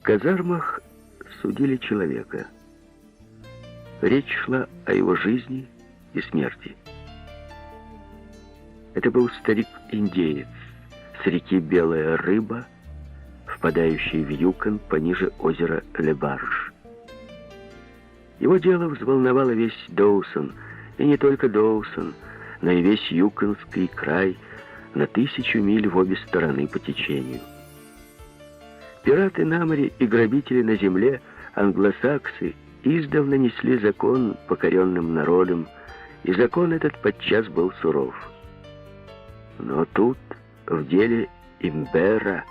казармах судили человека. Речь шла о его жизни и смерти. Это был старик-индеец с реки Белая Рыба, впадающий в Юкон пониже озера Лебарж. Его дело взволновало весь Доусон, и не только Доусон, но и весь Юконский край на 1000 миль в обе стороны по течению. Пираты на море и грабители на земле, англосаксы, издавна несли закон покоренным народам, и закон этот подчас был суров. Но тут, в деле Имбера,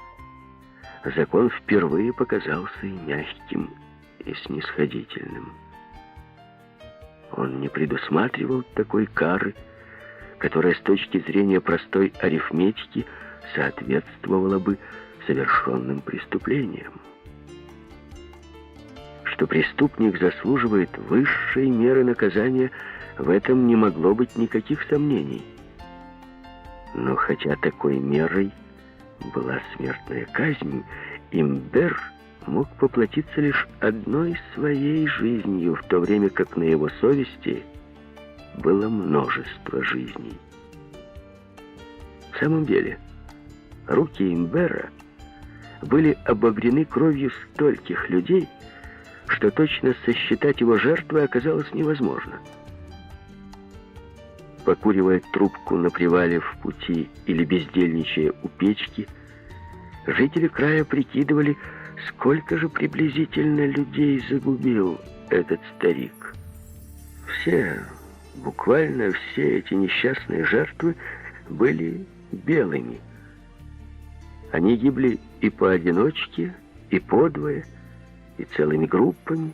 закон впервые показался и мягким, и снисходительным. Он не предусматривал такой кары, которая с точки зрения простой арифметики соответствовала бы совершенным преступлениям. Что преступник заслуживает высшей меры наказания, в этом не могло быть никаких сомнений. Но хотя такой мерой была смертная казнь, Имбер мог поплатиться лишь одной своей жизнью, в то время как на его совести было множество жизней. В самом деле, руки Имбера были обогрены кровью стольких людей, что точно сосчитать его жертвы оказалось невозможно. Покуривая трубку на привале в пути или бездельничая у печки, жители края прикидывали, сколько же приблизительно людей загубил этот старик. Все, буквально все эти несчастные жертвы были белыми. Они гибли и поодиночке, и подвое, и целыми группами.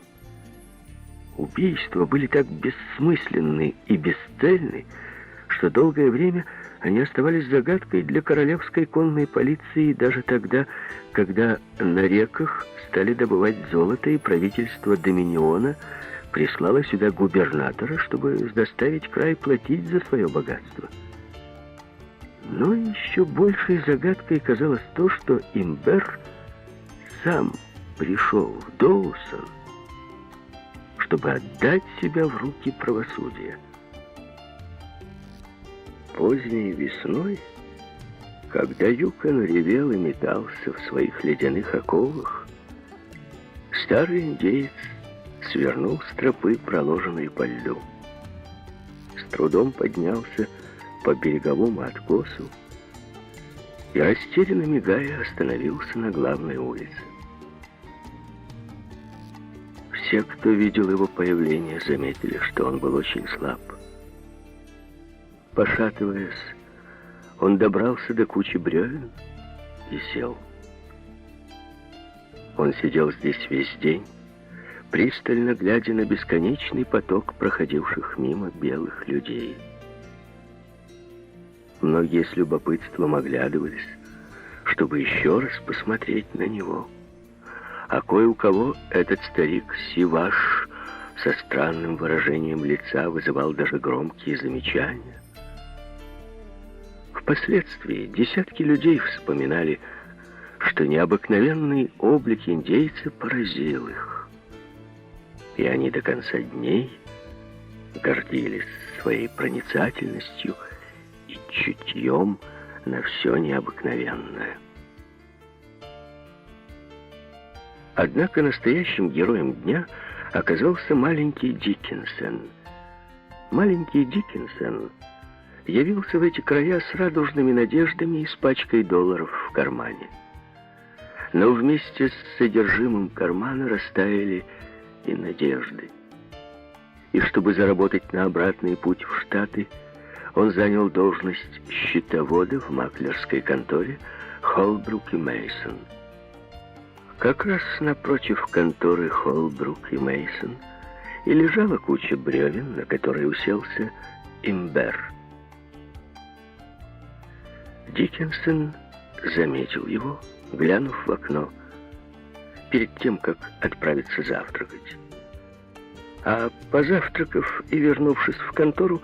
Убийства были так бессмысленны и бесцельны, что долгое время они оставались загадкой для королевской конной полиции даже тогда, когда на реках стали добывать золото, и правительство Доминиона прислало сюда губернатора, чтобы заставить край платить за свое богатство. Но еще большей загадкой казалось то, что Имбер сам пришел в Доусон, чтобы отдать себя в руки правосудия. Поздней весной, когда Юкон ревел и метался в своих ледяных оковах, старый индеец свернул с тропы, проложенной по льду. С трудом поднялся по береговому откосу и, растерянно мигая, остановился на главной улице. Все, кто видел его появление, заметили, что он был очень слаб. Пошатываясь, он добрался до кучи бревен и сел. Он сидел здесь весь день, пристально глядя на бесконечный поток проходивших мимо белых людей. Многие с любопытством оглядывались, чтобы еще раз посмотреть на него. А кое у кого этот старик Сиваш со странным выражением лица вызывал даже громкие замечания. Впоследствии десятки людей вспоминали, что необыкновенный облик индейца поразил их, и они до конца дней гордились своей проницательностью и чутьем на все необыкновенное. Однако настоящим героем дня оказался маленький Диккенсон. Маленький Диккенсон явился в эти края с радужными надеждами и с пачкой долларов в кармане. Но вместе с содержимым кармана растаяли и надежды. И чтобы заработать на обратный путь в Штаты, он занял должность счетовода в маклерской конторе Холбрук и Мейсон. Как раз напротив конторы Холбрук и Мейсон и лежала куча бревен, на которой уселся Имбер. Диккенсон заметил его, глянув в окно, перед тем, как отправиться завтракать. А позавтракав и вернувшись в контору,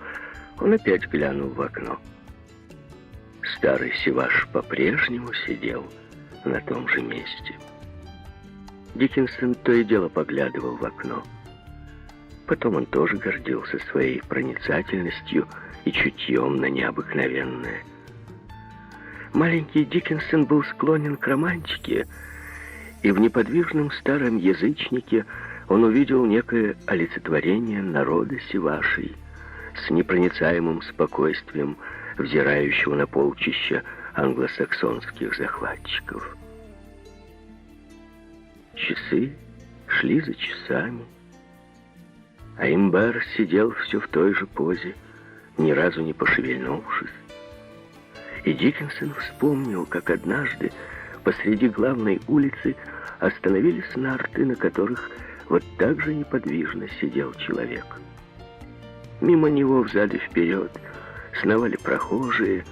он опять глянул в окно. Старый Сиваш по-прежнему сидел на том же месте. Диккенсон то и дело поглядывал в окно. Потом он тоже гордился своей проницательностью и чутьем на необыкновенное. Маленький Диккенсон был склонен к романтике, и в неподвижном старом язычнике он увидел некое олицетворение народа Сивашей с непроницаемым спокойствием, взирающего на полчища англосаксонских захватчиков. Часы шли за часами, а Имбер сидел все в той же позе, ни разу не пошевельнувшись. И Диккенсон вспомнил, как однажды посреди главной улицы остановились нарты, на которых вот так же неподвижно сидел человек. Мимо него взад и вперед сновали прохожие,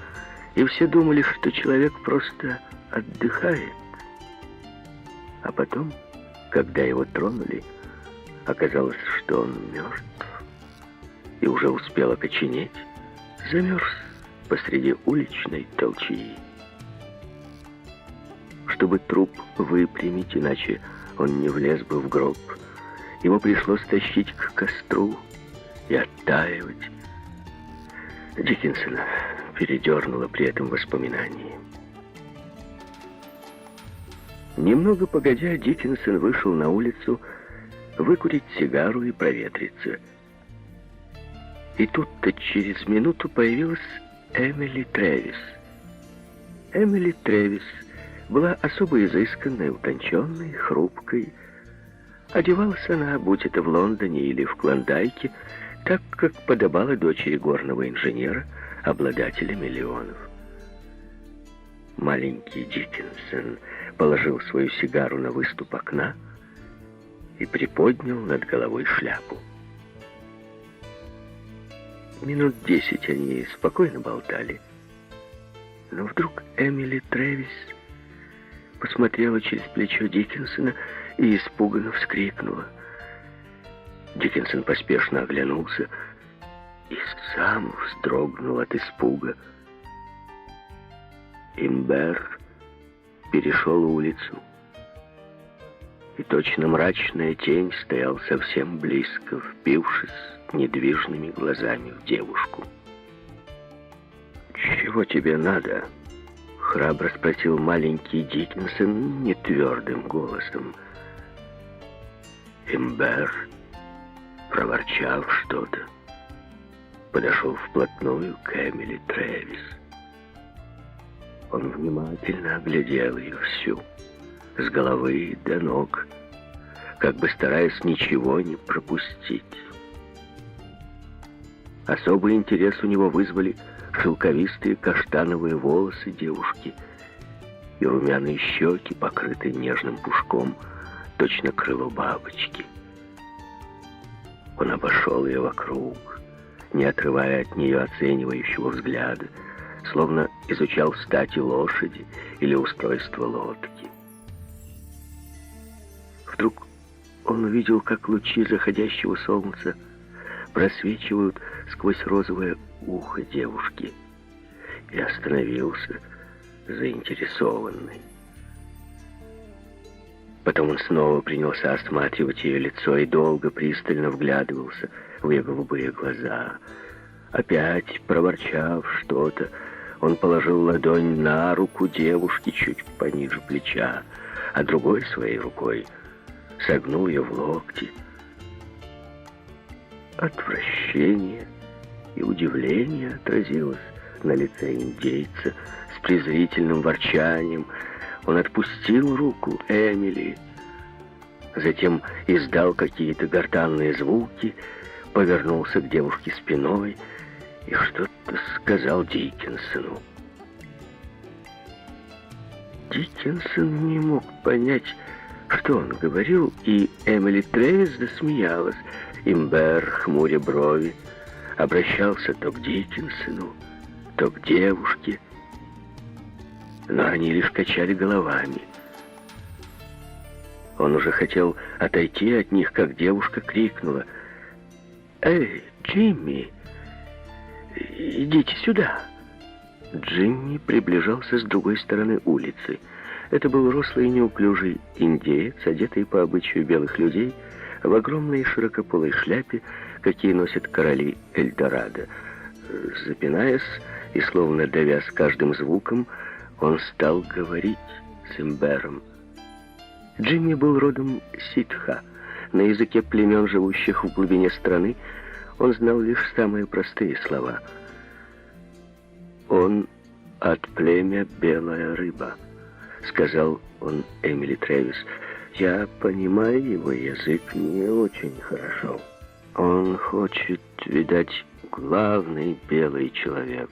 и все думали, что человек просто отдыхает. А потом, когда его тронули, оказалось, что он мертв и уже успел окоченеть, замерз посреди уличной толчии. Чтобы труп выпрямить, иначе он не влез бы в гроб, его пришлось тащить к костру и оттаивать. Диккенсона передернуло при этом воспоминании. Немного погодя, Диккенсон вышел на улицу выкурить сигару и проветриться. И тут-то через минуту появилась Эмили Трэвис. Эмили Трэвис была особо изысканной, утонченной, хрупкой. Одевалась она, будь это в Лондоне или в Клондайке, так, как подобало дочери горного инженера, обладателя миллионов. Маленький Диккенсон положил свою сигару на выступ окна и приподнял над головой шляпу. Минут 10 они спокойно болтали, но вдруг Эмили Трэвис посмотрела через плечо Диккенсона и испуганно вскрикнула. Диккенсон поспешно оглянулся и сам вздрогнул от испуга. Имбер перешел улицу, и точно мрачная тень стоял совсем близко, впившись недвижными глазами в девушку. «Чего тебе надо?» — храбро спросил маленький Диккенсон нетвердым голосом. Имбер, проворчав что-то, подошел вплотную к Эмили Трэвис. Он внимательно оглядел ее всю, с головы до ног, как бы стараясь ничего не пропустить. Особый интерес у него вызвали шелковистые каштановые волосы девушки и румяные щеки, покрытые нежным пушком, точно крыло бабочки. Он обошел ее вокруг, не отрывая от нее оценивающего взгляда, словно изучал стати лошади или устройство лодки. Вдруг он увидел, как лучи заходящего солнца просвечивают сквозь розовое ухо девушки, и остановился, заинтересованный. Потом он снова принялся осматривать ее лицо и долго пристально вглядывался в ее голубые глаза. Опять, проворчав что-то, он положил ладонь на руку девушки чуть пониже плеча, а другой своей рукой согнул ее в локте. Отвращение и удивление отразилось на лице индейца. С презрительным ворчанием он отпустил руку Эмили, затем издал какие-то гортанные звуки, повернулся к девушке спиной и что-то сказал Диккенсону. Диккенсон не мог понять, что он говорил, и Эмили Трэвис засмеялась. Имбер, хмуря брови, обращался то к Диккенсону, то к девушке, но они лишь качали головами. Он уже хотел отойти от них, как девушка крикнула: «Эй, Джимми, идите сюда!» Джимми приближался с другой стороны улицы. Это был рослый и неуклюжий индеец, одетый по обычаю белых людей в огромной широкополой шляпе, какие носят короли Эльдорадо. Запинаясь и словно давясь каждым звуком, он стал говорить с Имбером. Джимми был родом ситха. На языке племен, живущих в глубине страны, он знал лишь самые простые слова. «Он от племя Белая Рыба», — сказал он Эмили Трэвис. «Я понимаю его язык не очень хорошо. Он хочет, видать, главный белый человек».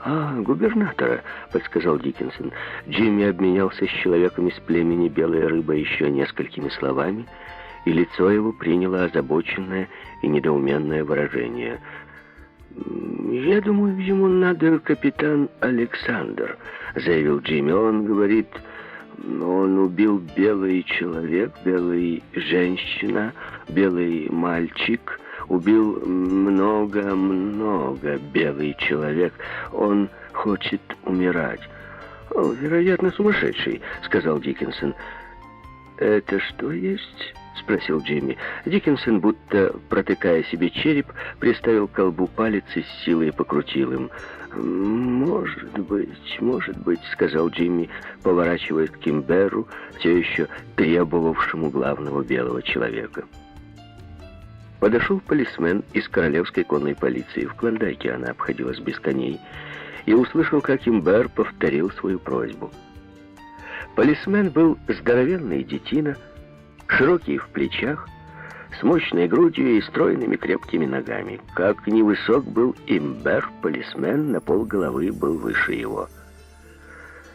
«А, губернатора», — подсказал Диккенсон. Джимми обменялся с человеком из племени Белая Рыба еще несколькими словами, и лицо его приняло озабоченное и недоуменное выражение. «Я думаю, ему надо капитан Александр», — заявил Джимми. «Он говорит, он убил белый человек, белая женщина, белый мальчик, убил много-много белый человек. Он хочет умирать». «О, вероятно, сумасшедший», — сказал Диккенсон. «Это что есть?» — спросил Джимми. Диккенсон, будто протыкая себе череп, приставил к колбу палец и с силой покрутил им. может быть», — сказал Джимми, поворачиваясь к Имберу, все еще требовавшему главного белого человека. Подошел полисмен из королевской конной полиции. В Клондайке она обходилась без коней. И услышал, как Имбер повторил свою просьбу. Полисмен был здоровенный детина, широкий в плечах, с мощной грудью и стройными крепкими ногами. Как невысок был Имбер, полисмен на полголовы был выше его.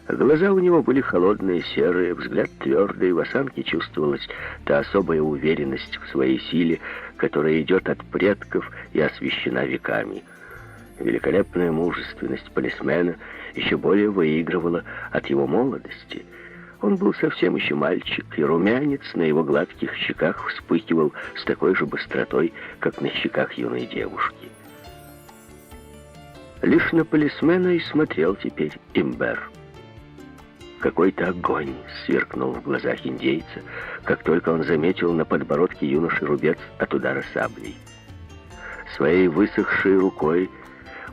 Глаза у него были холодные, серые, взгляд твердый, в осанке чувствовалась та особая уверенность в своей силе, которая идет от предков и освящена веками. Великолепная мужественность полисмена еще более выигрывала от его молодости. Он был совсем еще мальчик, и румянец на его гладких щеках вспыхивал с такой же быстротой, как на щеках юной девушки. Лишь на полисмена и смотрел теперь Имбер. Какой-то огонь сверкнул в глазах индейца, как только он заметил на подбородке юноши рубец от удара саблей. Своей высохшей рукой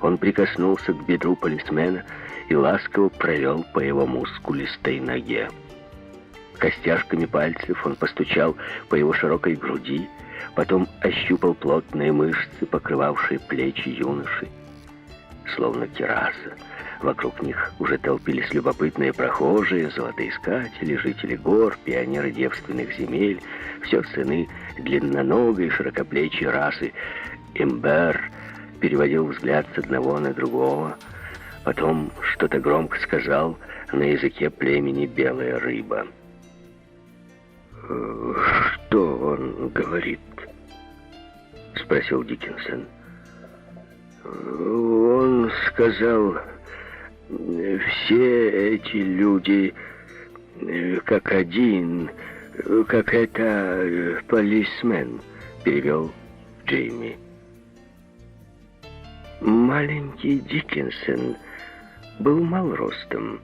он прикоснулся к бедру полисмена и ласково провел по его мускулистой ноге. Костяшками пальцев он постучал по его широкой груди, потом ощупал плотные мышцы, покрывавшие плечи юноши. Словно терраса, вокруг них уже толпились любопытные прохожие, золотоискатели, жители гор, пионеры девственных земель, все сыны длинноногой широкоплечьей расы. Имбер переводил взгляд с одного на другого, потом что-то громко сказал на языке племени Белая Рыба. «Что он говорит?» — спросил Диккенсон. «Он сказал, все эти люди как один, как это полисмен», — перевел Джимми. Маленький Диккенсон был мал ростом,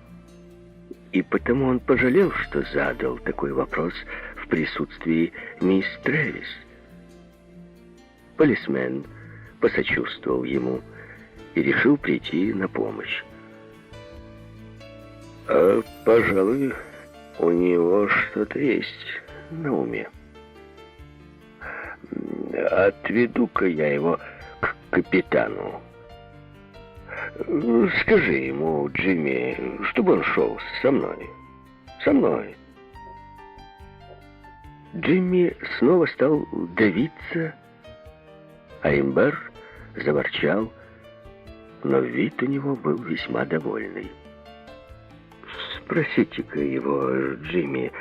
и потому он пожалел, что задал такой вопрос в присутствии мисс Трэвис. Полисмен посочувствовал ему и решил прийти на помощь. «Пожалуй, у него что-то есть на уме. Отведу-ка я его к капитану. Скажи ему, Джимми, чтобы он шел со мной. Со мной». Джимми снова стал давиться, а Имбер заворчал, но вид у него был весьма довольный. «Спросите-ка его, Джимми,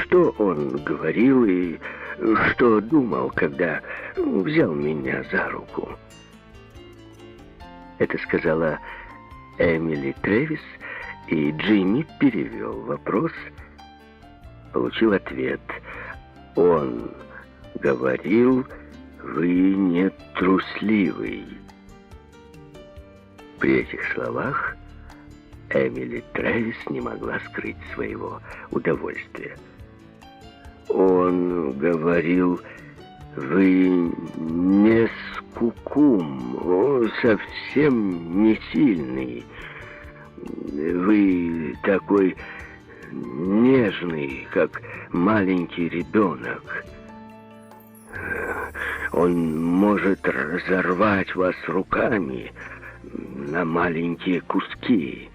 что он говорил и что думал, когда взял меня за руку». Это сказала Эмили Трэвис, и Джимми перевел вопрос, получил ответ. «Он говорил, вы не трусливый». При этих словах Эмили Трэвис не могла скрыть своего удовольствия. Он говорил: «Вы не скукум, совсем не сильный. Вы такой нежный, как маленький ребенок. Он может разорвать вас руками на маленькие куски».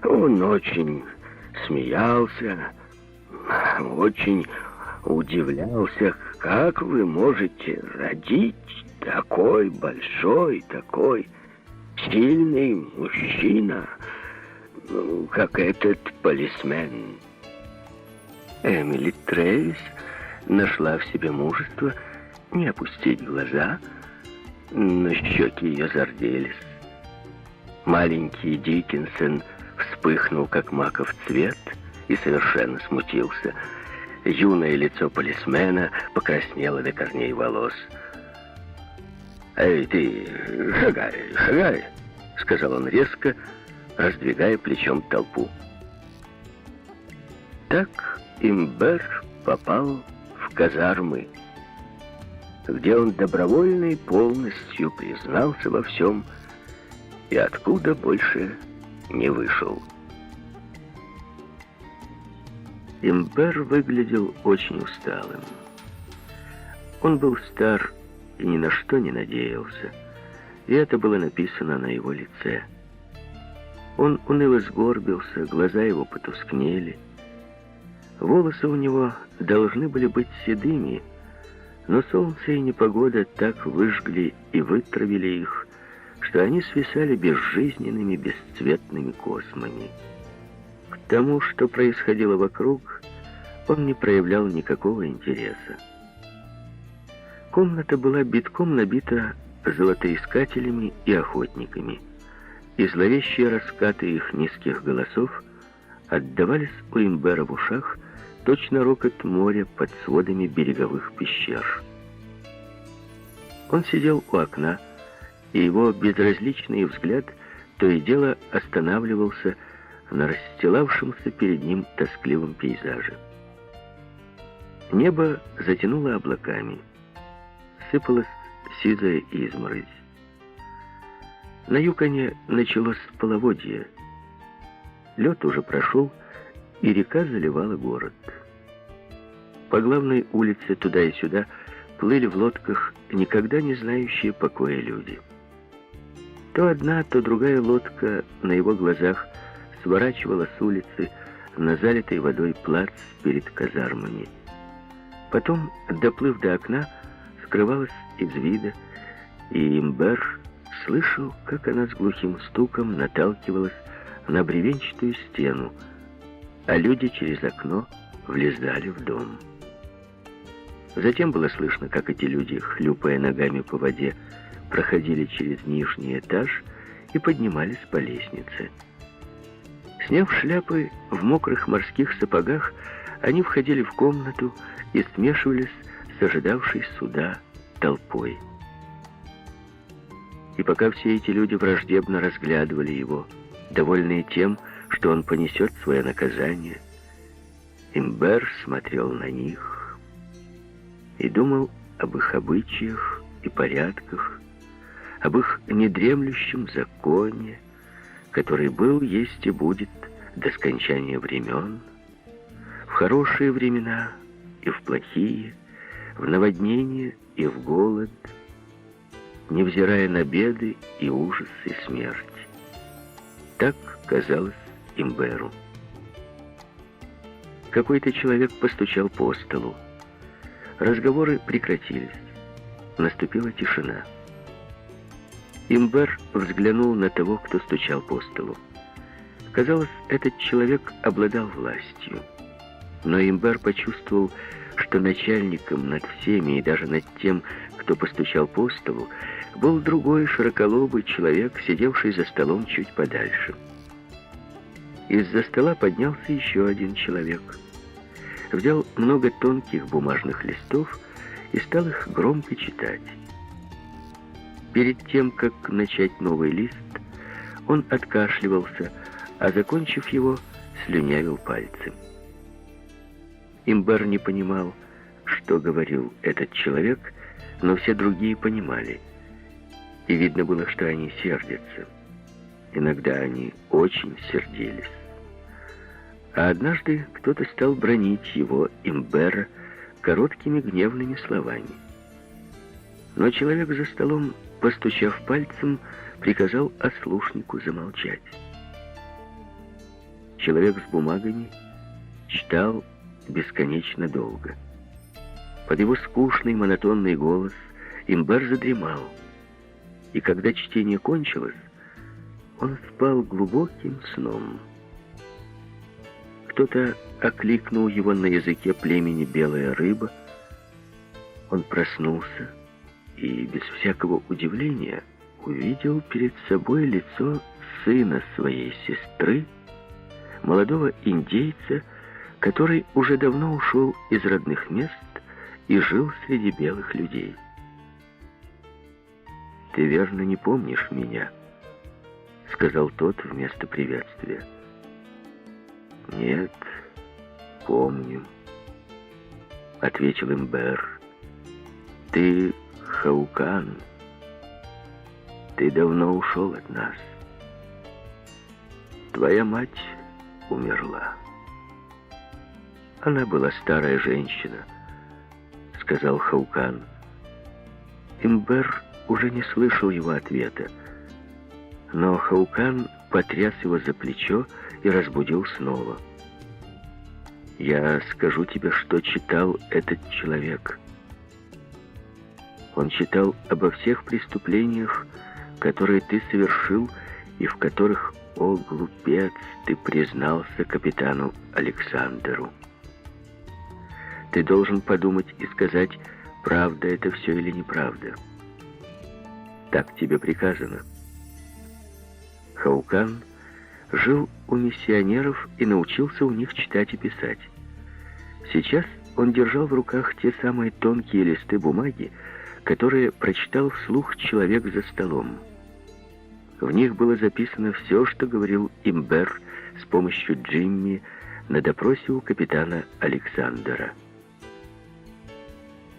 Он очень смеялся, очень удивлялся, как вы можете родить такой большой, такой сильный мужчина, как этот полисмен. Эмили Трэвис нашла в себе мужество не опустить глаза, но щеки ее зарделись. Маленький Диккенсон вспыхнул, как маков цвет, и совершенно смутился. Юное лицо полисмена покраснело до корней волос. «Эй, ты, шагай!» — сказал он резко, раздвигая плечом толпу. Так Имбер попал в казармы, где он добровольно и полностью признался во всем и откуда больше не вышел. Имбер выглядел очень усталым. Он был стар и ни на что не надеялся, и это было написано на его лице. Он уныло сгорбился, глаза его потускнели. Волосы у него должны были быть седыми, но солнце и непогода так выжгли и вытравили их, что они свисали безжизненными, бесцветными космами. К тому, что происходило вокруг, он не проявлял никакого интереса. Комната была битком набита золотоискателями и охотниками, и зловещие раскаты их низких голосов отдавались у Имбера в ушах, точно рокот моря под сводами береговых пещер. Он сидел у окна, и его безразличный взгляд то и дело останавливался на расстилавшемся перед ним тоскливом пейзаже. Небо затянуло облаками, сыпалась сизая изморозь. На Юконе началось половодье. Лед уже прошел, и река заливала город. По главной улице туда и сюда плыли в лодках никогда не знающие покоя люди. То одна, то другая лодка на его глазах сворачивала с улицы на залитый водой плац перед казармами. Потом, доплыв до окна, скрывалась из вида, и Имбер слышал, как она с глухим стуком наталкивалась на бревенчатую стену, а люди через окно влезали в дом. Затем было слышно, как эти люди, хлюпая ногами по воде, проходили через нижний этаж и поднимались по лестнице. Сняв шляпы, в мокрых морских сапогах, они входили в комнату и смешивались с ожидавшей суда толпой. И пока все эти люди враждебно разглядывали его, довольные тем, что он понесет свое наказание, Имбер смотрел на них и думал об их обычаях и порядках, об их недремлющем законе, который был, есть и будет до скончания времен, в хорошие времена и в плохие, в наводнение и в голод, невзирая на беды и ужас и смерть. Так казалось Имберу. Какой-то человек постучал по столу. Разговоры прекратились. Наступила тишина. Имбер взглянул на того, кто стучал по столу. Казалось, этот человек обладал властью. Но Имбер почувствовал, что начальником над всеми и даже над тем, кто постучал по столу, был другой широколобый человек, сидевший за столом чуть подальше. Из-за стола поднялся еще один человек. Взял много тонких бумажных листов и стал их громко читать. Перед тем, как начать новый лист, он откашливался, а, закончив его, слюнявил пальцы. Имбер не понимал, что говорил этот человек, но все другие понимали. И видно было, что они сердятся. Иногда они очень сердились. А однажды кто-то стал бронить его, Имбера, короткими гневными словами. Но человек за столом, постучав пальцем, приказал ослушнику замолчать. Человек с бумагами читал бесконечно долго. Под его скучный, монотонный голос Имбер задремал. И когда чтение кончилось, он спал глубоким сном. Кто-то окликнул его на языке племени «Белая рыба». Он проснулся и без всякого удивления увидел перед собой лицо сына своей сестры, молодого индейца, который уже давно ушел из родных мест и жил среди белых людей. «Ты верно не помнишь меня?» — сказал тот вместо приветствия. «Нет, помню», — ответил Имбер. «Ты Хаукан. Ты давно ушел от нас. Твоя мать умерла». «Она была старая женщина», — сказал Хаукан. Имбер уже не слышал его ответа, но Хаукан потряс его за плечо и разбудил снова. «Я скажу тебе, что читал этот человек. Он читал обо всех преступлениях, которые ты совершил и в которых, о глупец, ты признался капитану Александеру. Ты должен подумать и сказать, правда это все или неправда. Так тебе приказано». Хаукан жил у миссионеров и научился у них читать и писать. Сейчас он держал в руках те самые тонкие листы бумаги, которые прочитал вслух человек за столом. В них было записано все, что говорил Имбер с помощью Джимми на допросе у капитана Александера.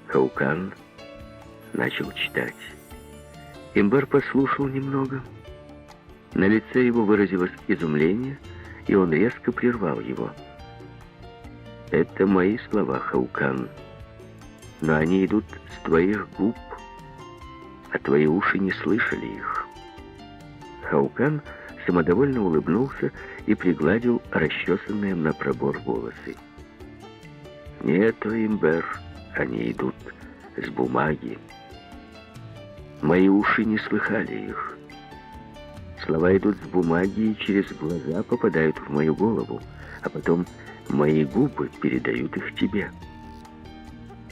Хаукан начал читать. Имбер послушал немного. На лице его выразилось изумление, и он резко прервал его. «Это мои слова, Хаукан, но они идут с твоих губ, а твои уши не слышали их». Хаукан самодовольно улыбнулся и пригладил расчесанные на пробор волосы. «Нет, Имбер, они идут с бумаги. Мои уши не слыхали их. Слова идут с бумаги и через глаза попадают в мою голову, а потом мои губы передают их тебе.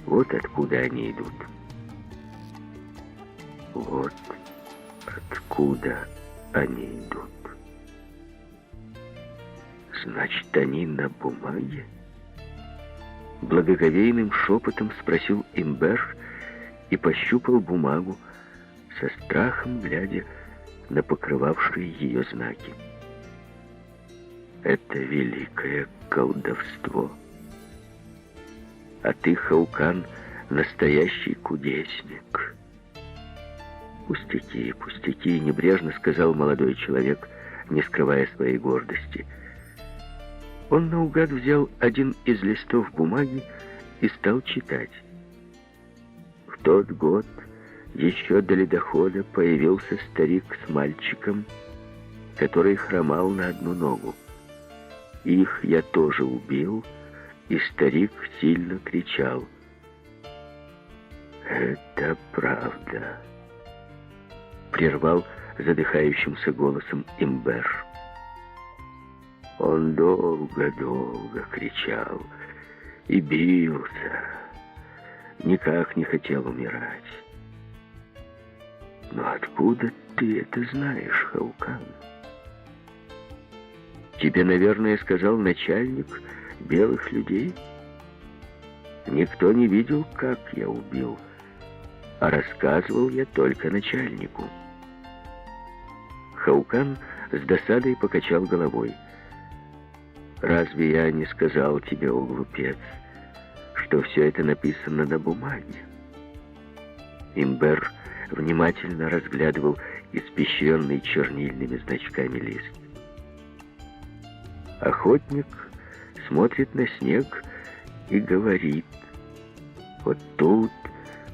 Вот откуда они идут». «Вот откуда они идут. Значит, они на бумаге?» Благоговейным шепотом спросил Имбер и пощупал бумагу, со страхом глядя на покрывавшие ее знаки. «Это великое колдовство. А ты, Хаукан, настоящий кудесник». «Пустяки, пустяки», — небрежно сказал молодой человек, не скрывая своей гордости. Он наугад взял один из листов бумаги и стал читать. «В тот год, еще до ледохода, появился старик с мальчиком, который хромал на одну ногу. Их я тоже убил, и старик сильно кричал. Это правда», — прервал задыхающимся голосом Имбер. Он долго-долго кричал и бился, никак не хотел умирать. «Но откуда ты это знаешь, Хаукан?» «Тебе, наверное, сказал начальник белых людей? Никто не видел, как я убил, а рассказывал я только начальнику». Хаукан с досадой покачал головой. «Разве я не сказал тебе, о глупец, что все это написано на бумаге?» Имбер внимательно разглядывал испещренный чернильными значками лист. Охотник смотрит на снег и говорит: «Вот тут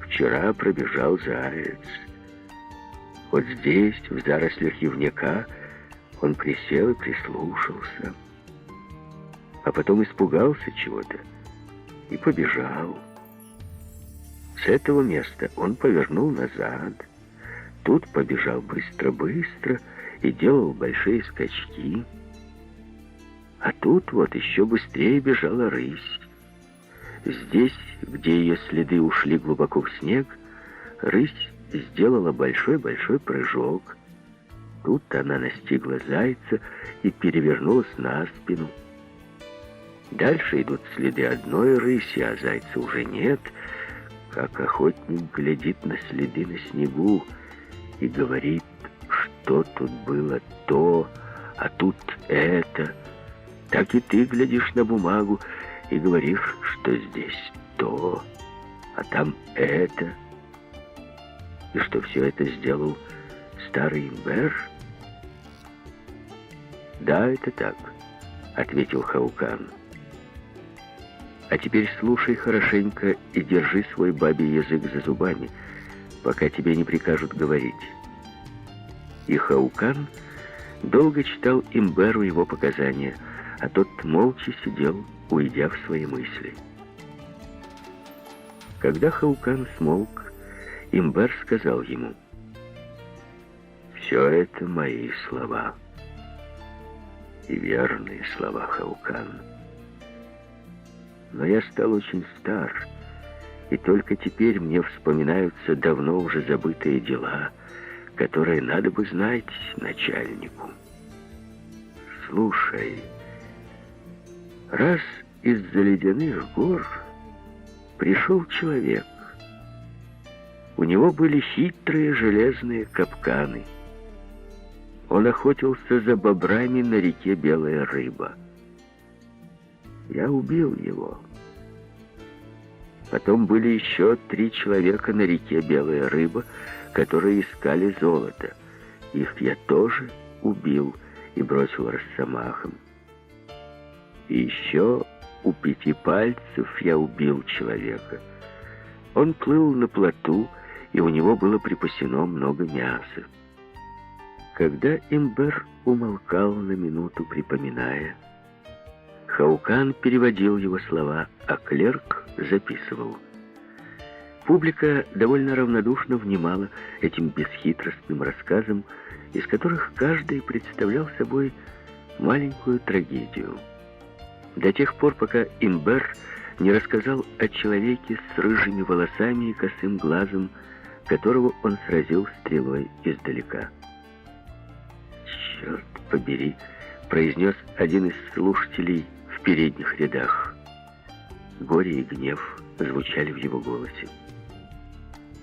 вчера пробежал заяц. Вот здесь, в зарослях ивняка, он присел и прислушался, а потом испугался чего-то и побежал. С этого места он повернул назад. Тут побежал быстро-быстро и делал большие скачки. А тут вот еще быстрее бежала рысь. Здесь, где ее следы ушли глубоко в снег, рысь сделала большой-большой прыжок. Тут она настигла зайца и перевернулась на спину. Дальше идут следы одной рыси, а зайца уже нет. Как охотник глядит на следы на снегу и говорит, что тут было то, а тут это. Так и ты глядишь на бумагу и говоришь, что здесь то, а там это. И что все это сделал старый Имбер? «Да, это так», — ответил Хаукан. «А теперь слушай хорошенько и держи свой бабий язык за зубами, пока тебе не прикажут говорить». И Хаукан долго читал Имберу его показания, а тот молча сидел, уйдя в свои мысли. Когда Хаукан смолк, Имбер сказал ему: «Все это мои слова, и верные слова, Хаукан. Но я стал очень стар, и только теперь мне вспоминаются давно уже забытые дела, которые надо бы знать начальнику. Слушай, раз из-за ледяных гор пришел человек. У него были хитрые железные капканы. Он охотился за бобрами на реке Белая Рыба. Я убил его. Потом были еще 3 человека на реке Белая Рыба, которые искали золото. Их я тоже убил и бросил росомахом. И еще у 5 пальцев я убил человека. Он плыл на плоту, и у него было припасено много мяса. Когда Имбер умолкал на минуту, припоминая, Хаукан переводил его слова, а клерк записывал. Публика довольно равнодушно внимала этим бесхитростным рассказам, из которых каждый представлял собой маленькую трагедию. До тех пор, пока Имбер не рассказал о человеке с рыжими волосами и косым глазом, которого он сразил стрелой издалека. «Черт побери!» — произнес один из слушателей в передних рядах. Горе и гнев звучали в его голосе.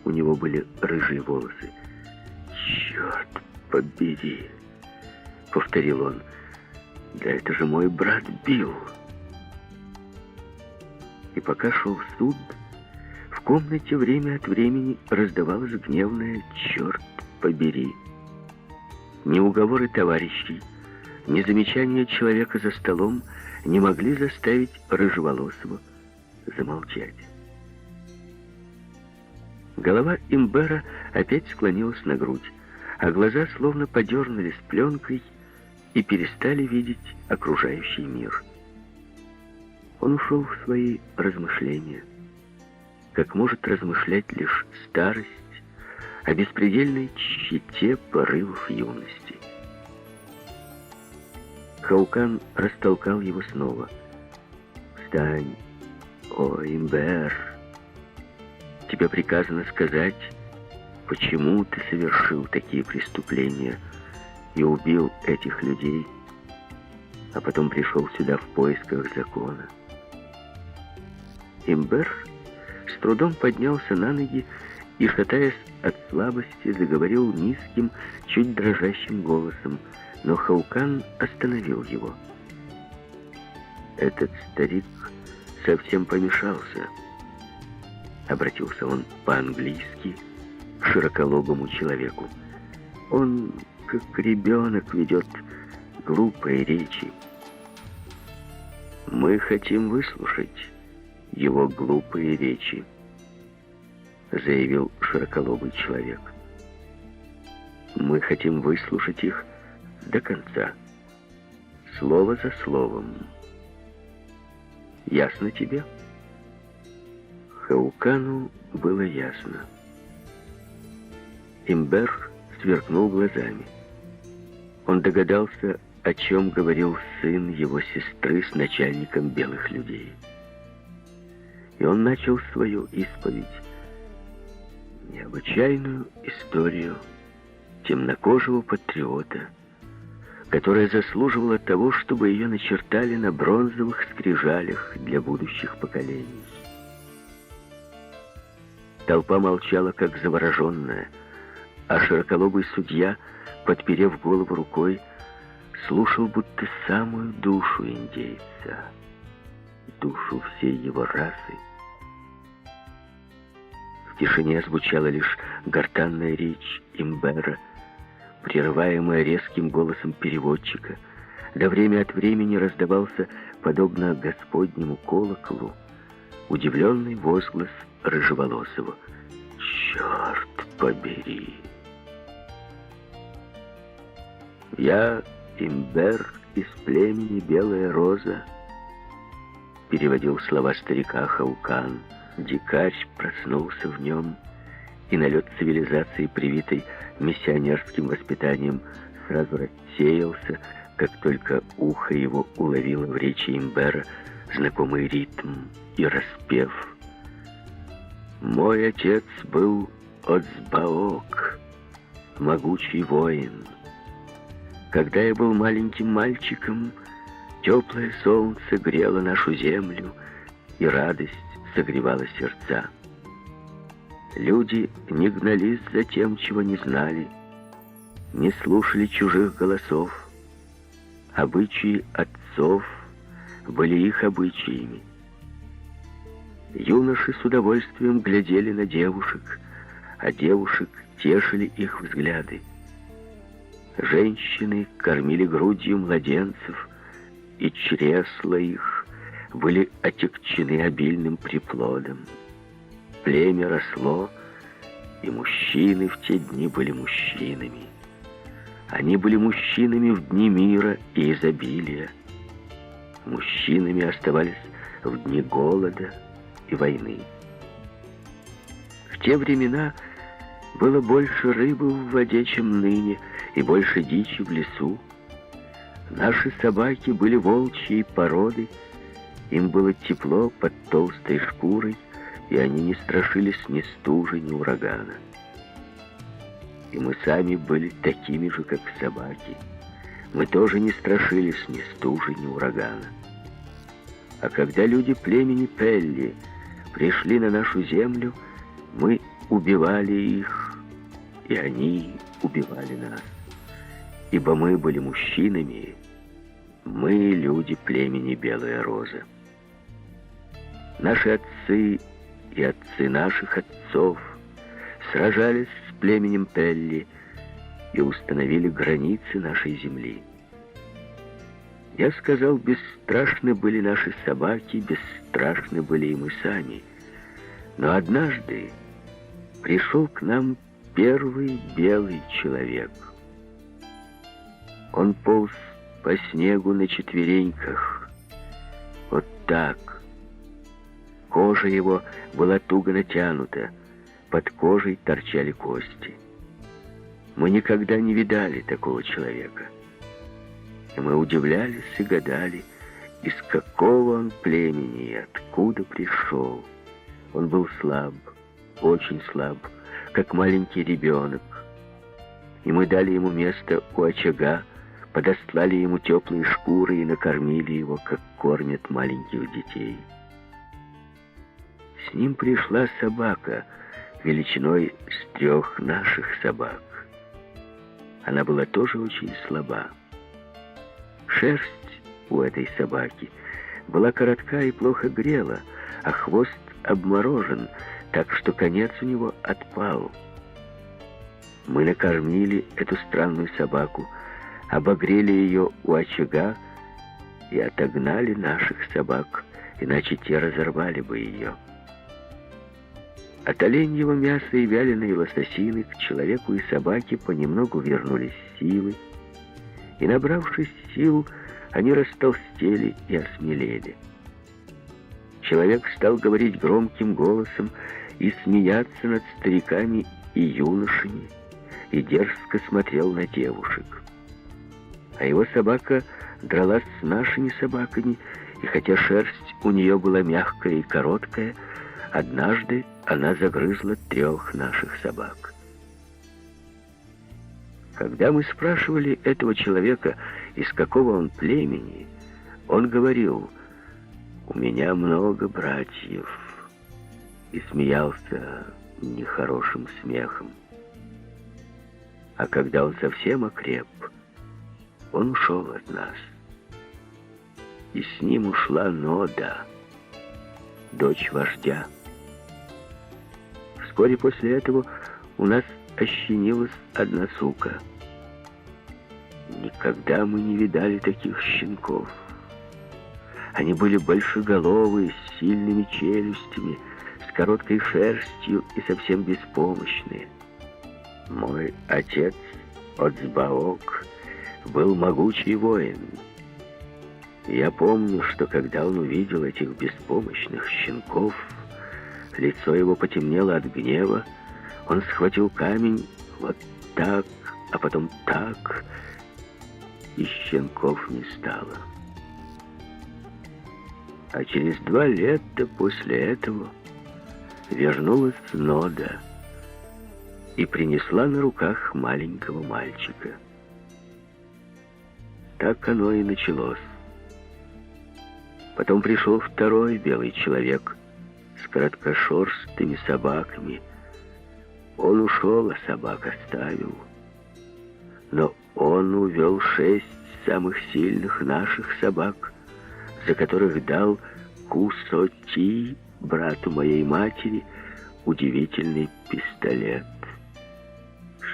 У него были рыжие волосы. «Черт побери!» — повторил он. «Да это же мой брат Билл!» И пока шел суд, в комнате время от времени раздавалось гневное «Черт побери!». Ни уговоры товарищей, ни замечания человека за столом не могли заставить рыжеволосого замолчать. Голова Имбера опять склонилась на грудь, а глаза словно подернулись пленкой и перестали видеть окружающий мир. Он ушел в свои размышления, как может размышлять лишь старость о беспредельной тщете порывов юности. Хаукан растолкал его снова. «Встань, о Имбер! Тебе приказано сказать, почему ты совершил такие преступления и убил этих людей, а потом пришел сюда в поисках закона». Имбер с трудом поднялся на ноги и, шатаясь от слабости, заговорил низким, чуть дрожащим голосом, но Хаукан остановил его. «Этот старик совсем помешался», — обратился он по-английски к широколобому человеку. «Он, как ребенок, ведет глупые речи. Мы хотим выслушать его глупые речи», — заявил широколобый человек. «Мы хотим выслушать их до конца, слово за словом. Ясно тебе?» Хаукану было ясно. Имбер сверкнул глазами. Он догадался, о чем говорил сын его сестры с начальником белых людей. И он начал свою исповедь, необычайную историю темнокожего патриота, которая заслуживала того, чтобы ее начертали на бронзовых скрижалях для будущих поколений. Толпа молчала, как завороженная, а широколобый судья, подперев голову рукой, слушал будто самую душу индейца, душу всей его расы. В тишине звучала лишь гортанная речь Имбера, прерываемая резким голосом переводчика, да время от времени раздавался, подобно Господнему колоколу, удивленный возглас рыжеволосого: «Черт побери!» «Я Имбер из племени Белая Роза», — переводил слова старика Хаукан. Дикарь проснулся в нем, и налет цивилизации, привитой миссионерским воспитанием, сразу рассеялся, как только ухо его уловило в речи Имбера знакомый ритм и распев. «Мой отец был Оцбаок, могучий воин. Когда я был маленьким мальчиком, теплое солнце грело нашу землю, и радость согревала сердца. Люди не гнались за тем, чего не знали, не слушали чужих голосов. Обычаи отцов были их обычаями. Юноши с удовольствием глядели на девушек, а девушек тешили их взгляды. Женщины кормили грудью младенцев, и чресла их были отягчены обильным приплодом. Племя росло, и мужчины в те дни были мужчинами. Они были мужчинами в дни мира и изобилия. Мужчинами оставались в дни голода и войны. В те времена было больше рыбы в воде, чем ныне, и больше дичи в лесу. Наши собаки были волчьей породы, им было тепло под толстой шкурой, и они не страшились ни стужи, ни урагана. И мы сами были такими же, как собаки. Мы тоже не страшились ни стужи, ни урагана. А когда люди племени Пелли пришли на нашу землю, мы убивали их, и они убивали нас. Ибо мы были мужчинами, мы люди племени Белая Роза. Наши отцы и отцы наших отцов сражались с племенем Пелли и установили границы нашей земли. Я сказал, бесстрашны были наши собаки, бесстрашны были и мы сами. Но однажды пришел к нам первый белый человек. Он полз по снегу на четвереньках. Вот так. Кожа его была туго натянута, под кожей торчали кости. Мы никогда не видали такого человека. И мы удивлялись и гадали, из какого он племени и откуда пришел. Он был слаб, очень слаб, как маленький ребенок. И мы дали ему место у очага, подослали ему теплые шкуры и накормили его, как кормят маленьких детей. С ним пришла собака, величиной с 3 наших собак. Она была тоже очень слаба. Шерсть у этой собаки была коротка и плохо грела, а хвост обморожен, так что конец у него отпал. Мы накормили эту странную собаку, обогрели ее у очага и отогнали наших собак, иначе те разорвали бы ее. От оленьего мяса и вяленой лососины к человеку и собаке понемногу вернулись силы, и, набравшись сил, они растолстели и осмелели. Человек стал говорить громким голосом и смеяться над стариками и юношами, и дерзко смотрел на девушек. А его собака дралась с нашими собаками, и хотя шерсть у нее была мягкая и короткая, однажды она загрызла 3 наших собак. Когда мы спрашивали этого человека, из какого он племени, он говорил: «У меня много братьев», и смеялся нехорошим смехом. А когда он совсем окреп, он ушел от нас. И с ним ушла Нода, дочь вождя. Вскоре после этого у нас ощенилась одна сука. Никогда мы не видали таких щенков. Они были большеголовые, с сильными челюстями, с короткой шерстью и совсем беспомощные. Мой отец, Оцбаок, был могучий воин. Я помню, что когда он увидел этих беспомощных щенков, лицо его потемнело от гнева, он схватил камень вот так, а потом так, и щенков не стало. А через 2 лета после этого вернулась Нода и принесла на руках маленького мальчика. Так оно и началось. Потом пришел второй белый человек с короткошерстыми собаками. Он ушел, а собак оставил. Но он увел 6 самых сильных наших собак, за которых дал Кусоти, брату моей матери, удивительный пистолет.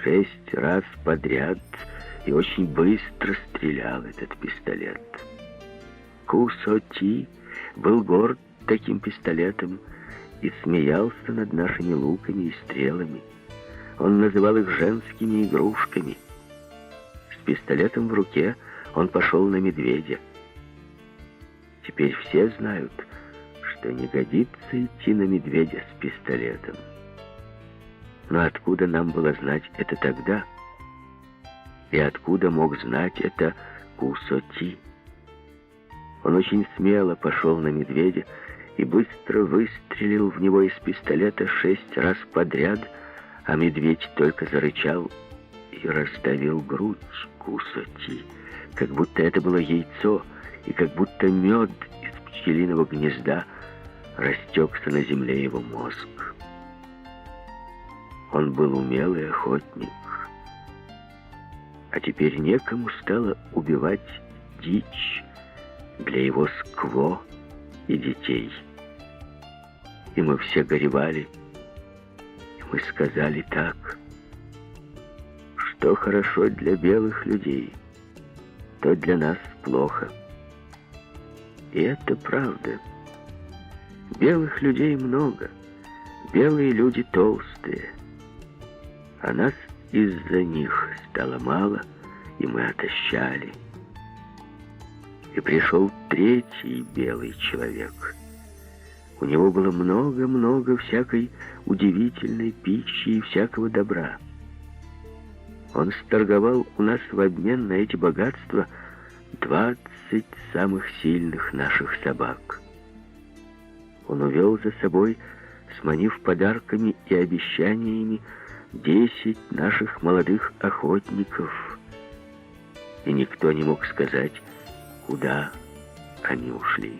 6 раз подряд и очень быстро стрелял этот пистолет. Кусоти был горд таким пистолетом и смеялся над нашими луками и стрелами. Он называл их женскими игрушками. С пистолетом в руке он пошел на медведя. Теперь все знают, что не годится идти на медведя с пистолетом. Но откуда нам было знать это тогда? И откуда мог знать это Кусоти? Он очень смело пошел на медведя и быстро выстрелил в него из пистолета 6 раз подряд, а медведь только зарычал и раздавил грудь Кусоти, как будто это было яйцо, и как будто мед из пчелиного гнезда растекся на земле его мозг. Он был умелый охотник, а теперь некому стало убивать дичь для его скво и детей. И мы все горевали, и мы сказали так: что хорошо для белых людей, то для нас плохо. И это правда. Белых людей много, белые люди толстые, а нас из-за них стало мало, и мы отощали. И пришел 3-й белый человек. У него было много-много всякой удивительной пищи и всякого добра. Он сторговал у нас в обмен на эти богатства 20 самых сильных наших собак. Он увел за собой, сманив подарками и обещаниями, 10 наших молодых охотников. И никто не мог сказать, куда они ушли.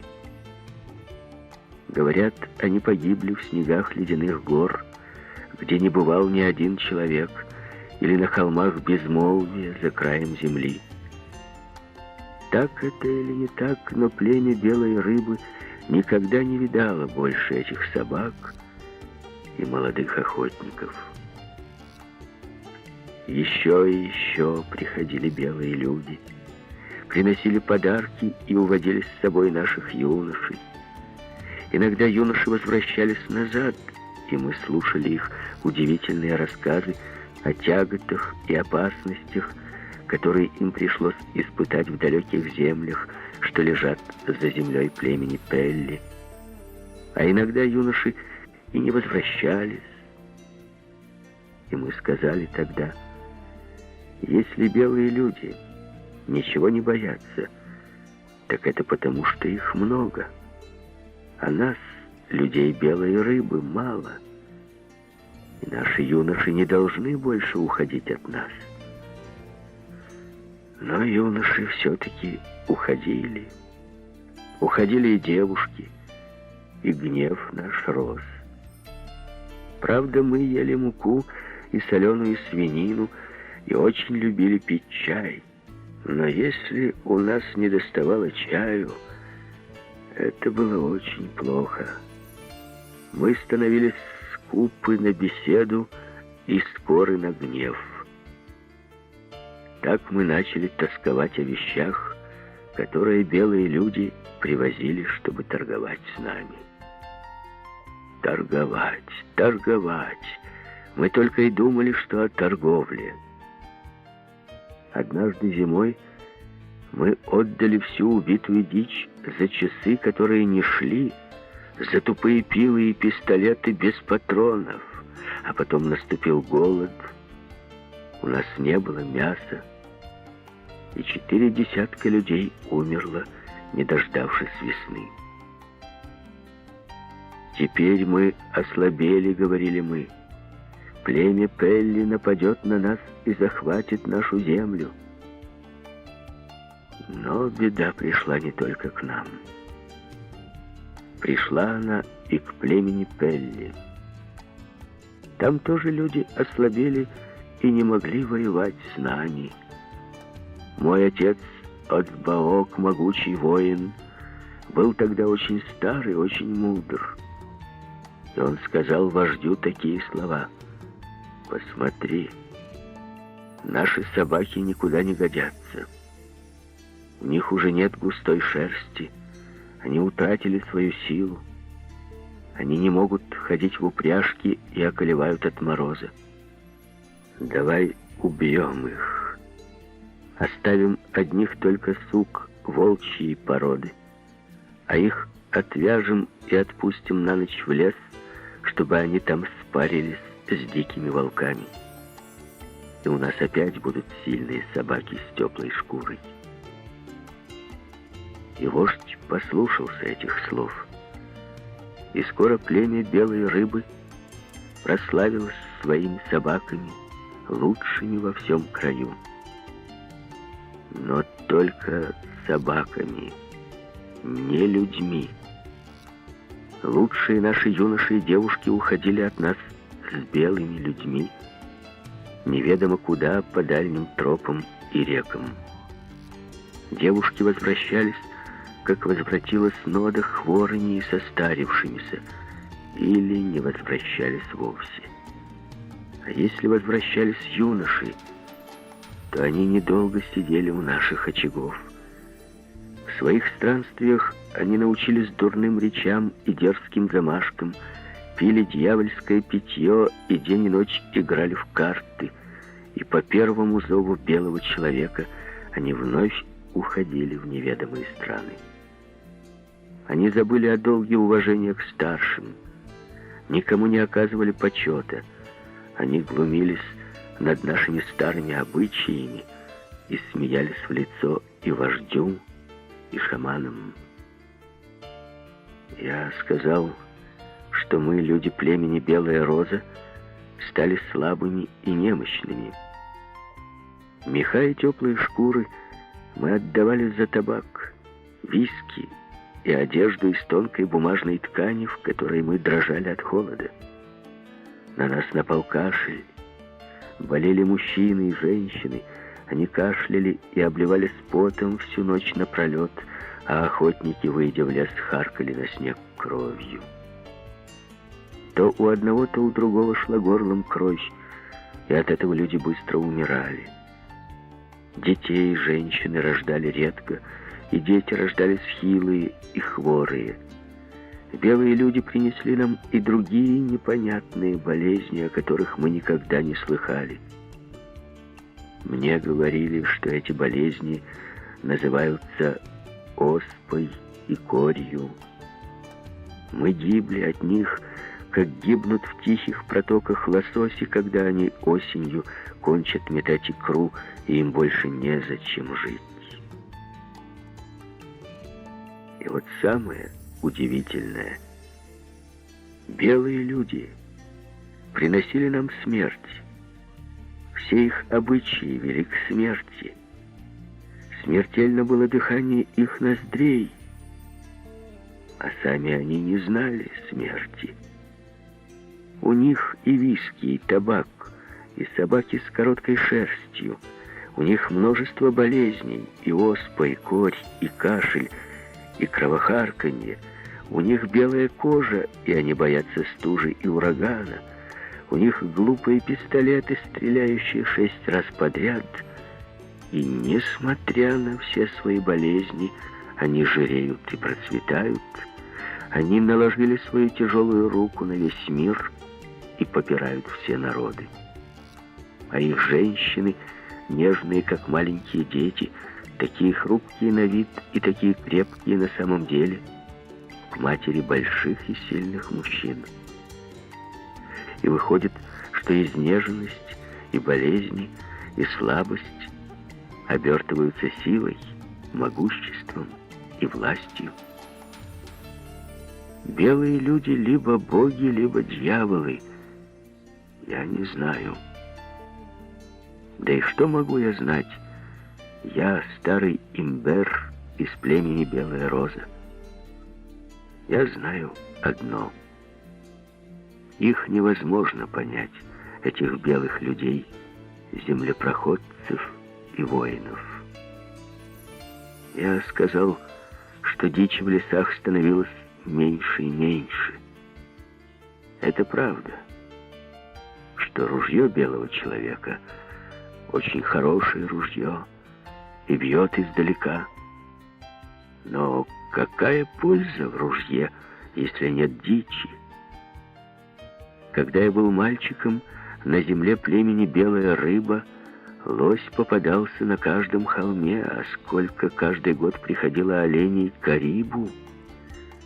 Говорят, они погибли в снегах ледяных гор, где не бывал ни один человек, или на холмах безмолвия за краем земли. так это или не так, но племя белой рыбы никогда не видало больше этих собак и молодых охотников. Еще и еще приходили белые люди, приносили подарки и уводили с собой наших юношей. Иногда юноши возвращались назад, и мы слушали их удивительные рассказы о тяготах и опасностях, которые им пришлось испытать в далеких землях, что лежат за землей племени Пелли. А иногда юноши и не возвращались. И мы сказали тогда: если белые люди ничего не боятся, так это потому, что их много, а нас, людей белой рыбы, мало. И наши юноши не должны больше уходить от нас. Но юноши все-таки уходили. Уходили и девушки, и гнев наш рос. Правда, мы ели муку и соленую свинину, и очень любили пить чай. Но если у нас не доставало чаю, это было очень плохо. Мы становились скупы на беседу и скоры на гнев. Так мы начали тосковать о вещах, которые белые люди привозили, чтобы торговать с нами. Торговать, торговать. Мы только и думали, что о торговле. Однажды зимой мы отдали всю убитую дичь за часы, которые не шли, за тупые пилы и пистолеты без патронов. А потом наступил голод. У нас не было мяса, и 4 десятка людей умерло, не дождавшись весны. Теперь мы ослабели, говорили мы. Племя Пелли нападет на нас и захватит нашу землю. Но беда пришла не только к нам. Пришла она и к племени Пелли. Там тоже люди ослабели и не могли воевать с нами. Мой отец, Отбаок, могучий воин, был тогда очень старый, очень мудр. И он сказал вождю такие слова: «Посмотри, наши собаки никуда не годятся. У них уже нет густой шерсти, они утратили свою силу. Они не могут ходить в упряжке и околевают от мороза. Давай убьем их. Оставим одних только сук волчьей породы, а их отвяжем и отпустим на ночь в лес, чтобы они там спарились с дикими волками. И у нас опять будут сильные собаки с теплой шкурой». И вождь послушался этих слов. И скоро племя белой рыбы прославилось своими собаками, лучшими во всем краю. Но только собаками, не людьми. Лучшие наши юноши и девушки уходили от нас с белыми людьми, неведомо куда, по дальним тропам и рекам. Девушки возвращались, как возвратилась Нода, хворыми и состарившимися, или не возвращались вовсе. А если возвращались юноши, то они недолго сидели у наших очагов. В своих странствиях они научились дурным речам и дерзким замашкам, пили дьявольское питье и день и ночь играли в карты, и по первому зову белого человека они вновь уходили в неведомые страны. Они забыли о долге уважения к старшим, никому не оказывали почета, они глумились над нашими старыми обычаями и смеялись в лицо и вождю, и шаманам. Я сказал, что мы, люди племени Белая Роза, стали слабыми и немощными. Меха и теплые шкуры мы отдавали за табак, виски и одежду из тонкой бумажной ткани, в которой мы дрожали от холода. На нас напал кашель. Болели мужчины и женщины, Они кашляли и обливались потом всю ночь напролет, а охотники, выйдя в лес, харкали на снег кровью. То у одного, то у другого шла горлом кровь, и от этого люди быстро умирали. Детей, женщины рождали редко, и дети рождались хилые и хворые. Белые люди принесли нам и другие непонятные болезни, о которых мы никогда не слыхали. Мне говорили, что эти болезни называются оспой и корью. Мы гибли от них, как гибнут в тихих протоках лососи, когда они осенью кончат метать икру, и им больше незачем жить. И вот самое удивительное. Белые люди приносили нам смерть. Все их обычаи вели к смерти. Смертельно было дыхание их ноздрей, а сами они не знали смерти. У них и виски, и табак, и собаки с короткой шерстью. У них множество болезней, и оспа, и корь, и кашель, и кровохарканье. У них белая кожа, и они боятся стужи и урагана. У них глупые пистолеты, стреляющие 6 раз подряд. И несмотря на все свои болезни, они жиреют и процветают. Они наложили свою тяжелую руку на весь мир и попирают все народы. А их женщины, нежные, как маленькие дети, такие хрупкие на вид и такие крепкие на самом деле, к матери больших и сильных мужчин. И выходит, что изнеженность и болезни, и слабость обертываются силой, могуществом и властью. Белые люди либо боги, либо дьяволы. Я не знаю. Да и что могу я знать? Я старый имбер из племени Белая Роза. Я знаю одно. Их невозможно понять, этих белых людей, землепроходцев и воинов. Я сказал, что дичи в лесах становилось меньше и меньше. Это правда, что ружье белого человека очень хорошее ружье и бьет издалека. Но какая польза в ружье, если нет дичи? Когда я был мальчиком, на земле племени Белая Рыба лось попадался на каждом холме, а сколько каждый год приходило оленей Карибу,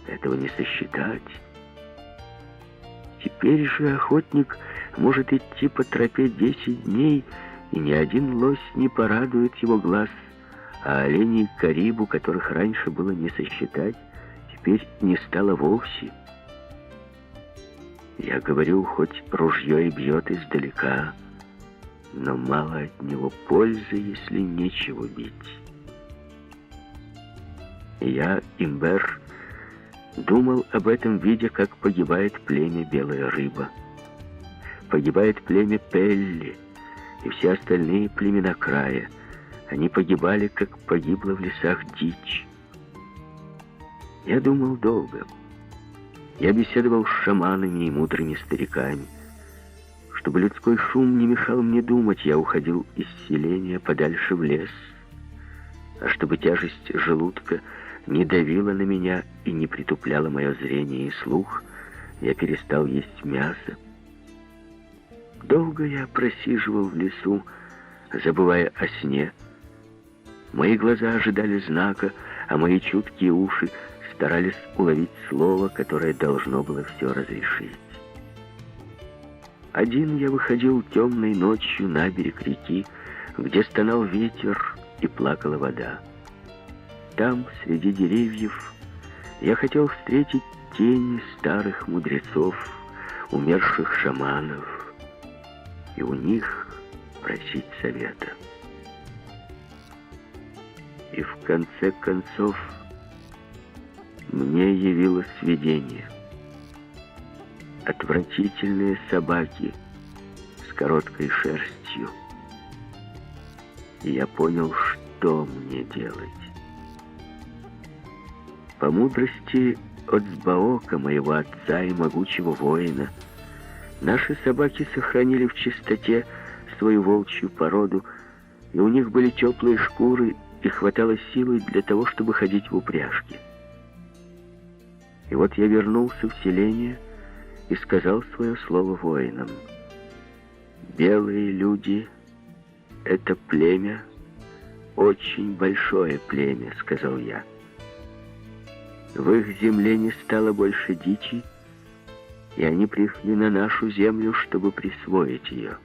этого не сосчитать. Теперь же охотник может идти по тропе 10 дней, и ни один лось не порадует его глаз, а оленей Карибу, которых раньше было не сосчитать, теперь не стало вовсе. Я говорю, хоть ружье и бьет издалека, но мало от него пользы, если нечего бить. Я, имбер, думал об этом, видя, как погибает племя Белая Рыба. Погибает племя Пелли и все остальные племена края. Они погибали, как погибла в лесах дичь. Я думал долго. Я беседовал с шаманами и мудрыми стариками. Чтобы людской шум не мешал мне думать, я уходил из селения подальше в лес. А чтобы тяжесть желудка не давила на меня и не притупляла мое зрение и слух, я перестал есть мясо. Долго я просиживал в лесу, забывая о сне. Мои глаза ожидали знака, а мои чуткие уши старались уловить слово, которое должно было все разрешить. Один я выходил темной ночью на берег реки, где стонал ветер и плакала вода. Там, среди деревьев, я хотел встретить тени старых мудрецов, умерших шаманов, и у них просить совета. И в конце концов мне явилось видение. Отвратительные собаки с короткой шерстью. и я понял, что мне делать. По мудрости Оцбаока, моего отца и могучего воина, наши собаки сохранили в чистоте свою волчью породу, и у них были теплые шкуры, и хватало силы для того, чтобы ходить в упряжке. И вот я вернулся в селение и сказал свое слово воинам. Белые люди — это племя, очень большое племя, сказал я. В их земле не стало больше дичи, и они пришли на нашу землю, чтобы присвоить ее.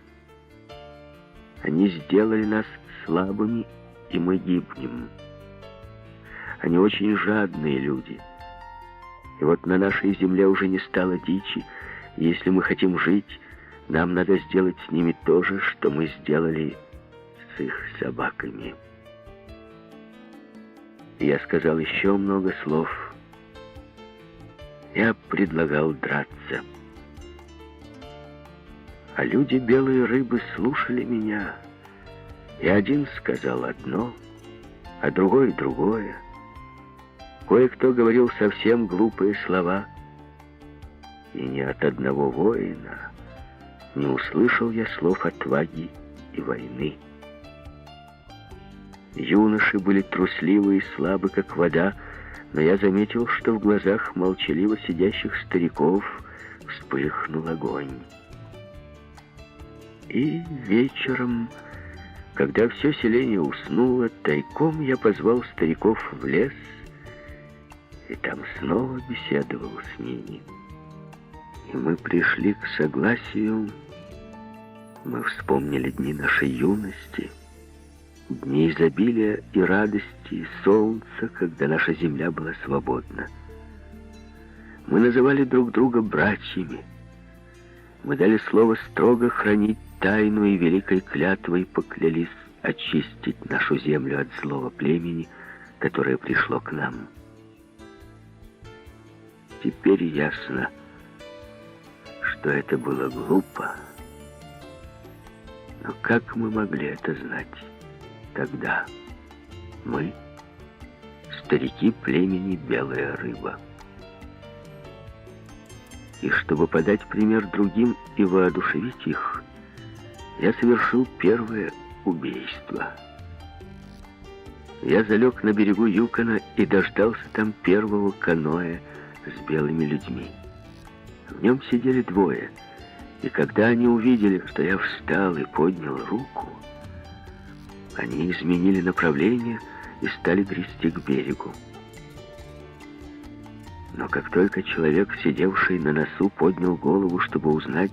Они сделали нас слабыми, и мы гибнем. Они очень жадные люди. И вот на нашей земле уже не стало дичи, и если мы хотим жить, нам надо сделать с ними то же, что мы сделали с их собаками. И я сказал еще много слов. Я предлагал драться. А люди белые рыбы слушали меня, и один сказал одно, а другой другое. Кое-кто говорил совсем глупые слова, и ни от одного воина не услышал я слов отваги и войны. Юноши были трусливы и слабы, как вода, но я заметил, что в глазах молчаливо сидящих стариков вспыхнул огонь. И вечером, когда все селение уснуло, тайком я позвал стариков в лес, и там снова беседовал с ними. И мы пришли к согласию. Мы вспомнили дни нашей юности, дни изобилия и радости, и солнца, когда наша земля была свободна. Мы называли друг друга братьями. Мы дали слово строго хранить тайну и великой клятвой поклялись очистить нашу землю от злого племени, которое пришло к нам. Теперь ясно, что это было глупо. Но как мы могли это знать тогда? Мы, старики племени Белая Рыба. И чтобы подать пример другим и воодушевить их, я совершил первое убийство. Я залег на берегу Юкона и дождался там первого каноэ с белыми людьми. В нем сидели двое, и когда они увидели, что я встал и поднял руку, они изменили направление и стали грести к берегу. Но как только человек, сидевший на носу, поднял голову, чтобы узнать,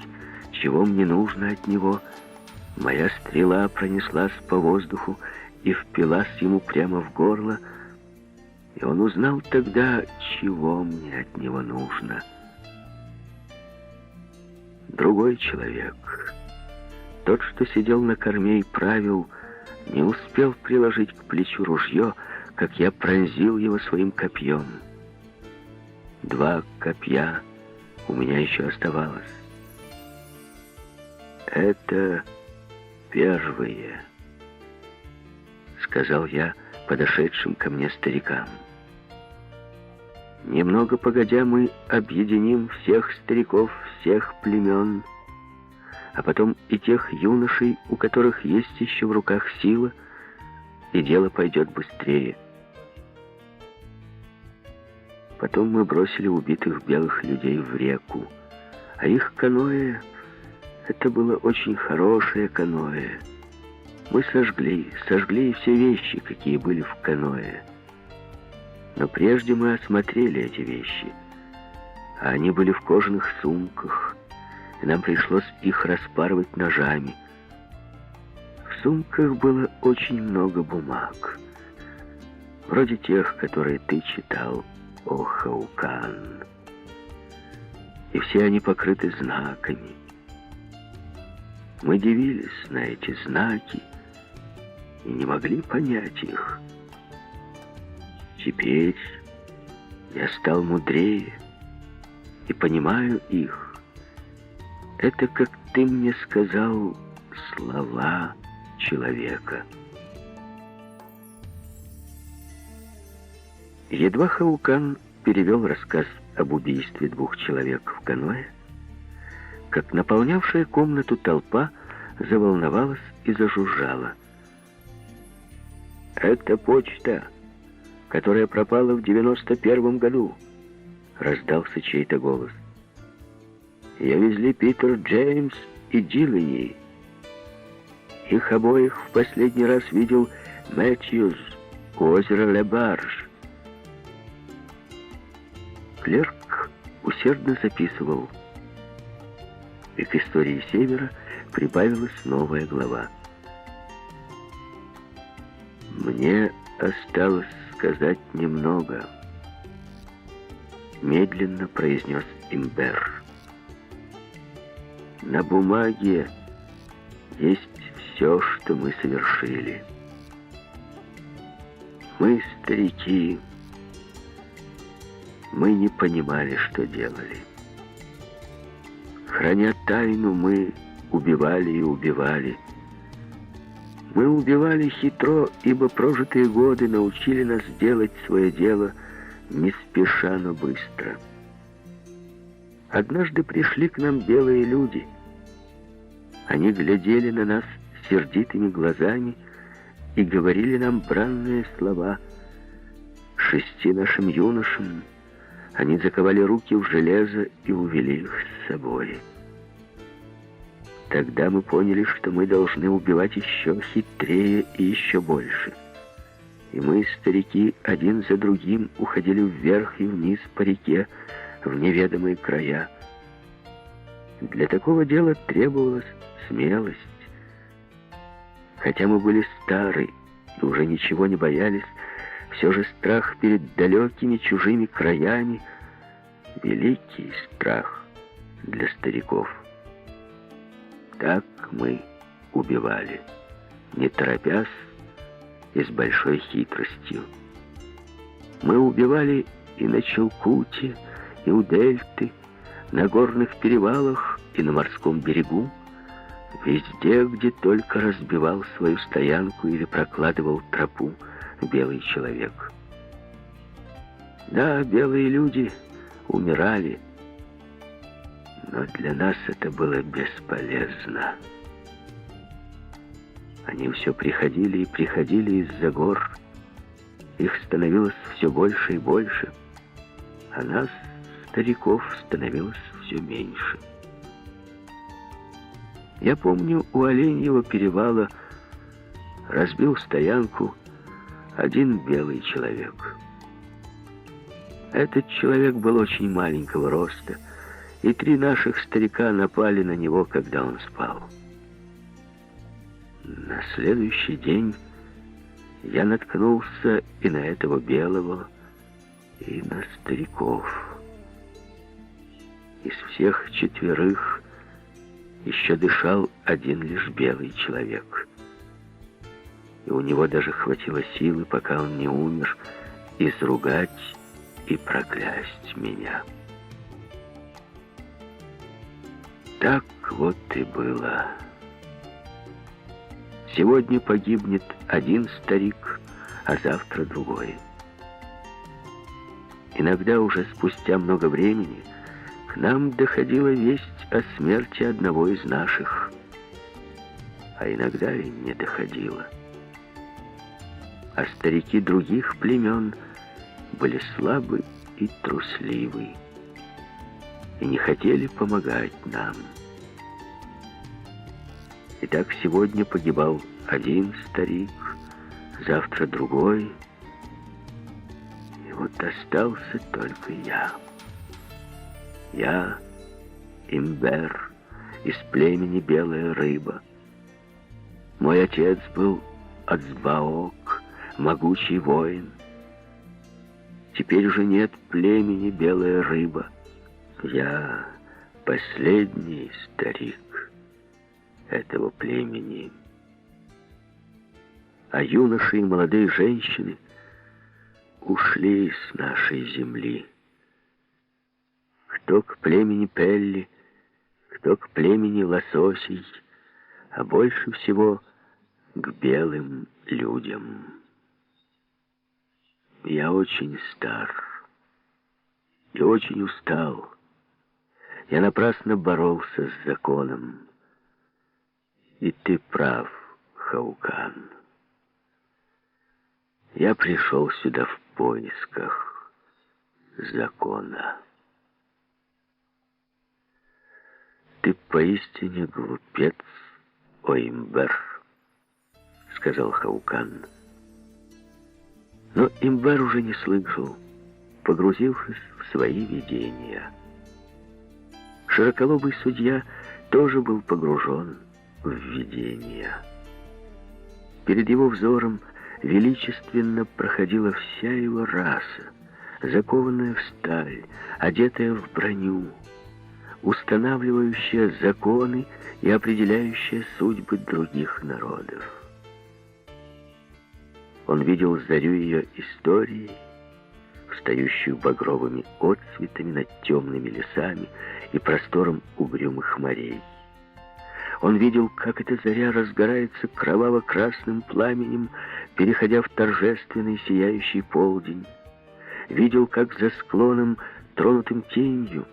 чего мне нужно от него, моя стрела пронеслась по воздуху и впилась ему прямо в горло, и он узнал тогда, чего мне от него нужно. Другой человек, тот, что сидел на корме и правил, не успел приложить к плечу ружье, как я пронзил его своим копьем. 2 копья у меня еще оставалось. «Это первые», — сказал я подошедшим ко мне старикам. «Немного погодя, мы объединим всех стариков, всех племен, а потом и тех юношей, у которых есть еще в руках сила, и дело пойдет быстрее». Потом мы бросили убитых белых людей в реку, а их каноэ — это было очень хорошее каноэ. Мы сожгли и все вещи, какие были в каноэ. Но прежде мы осмотрели эти вещи, а они были в кожаных сумках, и нам пришлось их распарывать ножами. В сумках было очень много бумаг, вроде тех, которые ты читал, о Хаукан. И все они покрыты знаками. Мы дивились на эти знаки и не могли понять их. Теперь я стал мудрее и понимаю их. Это, как ты мне сказал, слова человека. Едва Хаукан перевел рассказ об убийстве 2 человек в каное, как наполнявшая комнату толпа заволновалась и зажужжала. «Это почта, которая пропала в 91 году», — раздался чей-то голос. «Ее везли Питер Джеймс и Дилани. Их обоих в последний раз видел Мэтьюз у озера Ле-Барж». Клерк усердно записывал, и к истории Севера прибавилась новая глава. «Мне осталось сказать немного», — медленно произнес Имбер. «На бумаге есть все, что мы совершили. Мы, старики, мы не понимали, что делали. Храня тайну, мы убивали и убивали. Мы убивали хитро, ибо прожитые годы научили нас делать свое дело не спеша, но быстро. Однажды пришли к нам белые люди. Они глядели на нас сердитыми глазами и говорили нам бранные слова. 6 нашим юношам они заковали руки в железо и увели их с собой. Тогда мы поняли, что мы должны убивать еще хитрее и еще больше. И мы, старики, один за другим уходили вверх и вниз по реке в неведомые края. Для такого дела требовалась смелость. Хотя мы были стары и уже ничего не боялись, все же страх перед далекими чужими краями — великий страх для стариков. Так мы убивали, не торопясь и с большой хитростью. Мы убивали и на Челкуте, и у Дельты, на горных перевалах и на морском берегу, везде, где только разбивал свою стоянку или прокладывал тропу белый человек. Да, белые люди умирали, но для нас это было бесполезно. Они все приходили и приходили из-за гор. Их становилось все больше и больше, а нас, стариков, становилось все меньше. Я помню, у Оленьего перевала разбил стоянку один белый человек. Этот человек был очень маленького роста, и 3 наших старика напали на него, когда он спал. На следующий день я наткнулся и на этого белого, и на стариков. Из всех 4 еще дышал один лишь белый человек. И у него даже хватило силы, пока он не умер, изругать и проклясть меня. Так вот и было. Сегодня погибнет один старик, а завтра другой. Иногда уже спустя много времени к нам доходила весть о смерти одного из наших, а иногда и не доходила. А старики других племен были слабы и трусливы и не хотели помогать нам. Итак, сегодня погибал один старик, завтра другой, и вот остался только я. Я Имбер из племени Белая Рыба. Мой отец был Ацбаок, могучий воин. Теперь же нет племени Белая Рыба. Я последний старик этого племени. А юноши и молодые женщины ушли с нашей земли. Кто к племени Пелли, кто к племени Лососей, а больше всего к белым людям. Я очень стар и очень устал. Я напрасно боролся с законом. И ты прав, Хаукан. Я пришел сюда в поисках закона. Ты поистине глупец, Имбер, сказал Хаукан. Но Имбер уже не слышал, погрузившись в свои видения. Широколобый судья тоже был погружен в видения. Перед его взором величественно проходила вся его раса, закованная в сталь, одетая в броню, устанавливающая законы и определяющая судьбы других народов. Он видел зарю ее истории, встающую багровыми отцветами над темными лесами и простором угрюмых морей. Он видел, как эта заря разгорается кроваво-красным пламенем, переходя в торжественный сияющий полдень. Видел, как за склоном, тронутым тенью,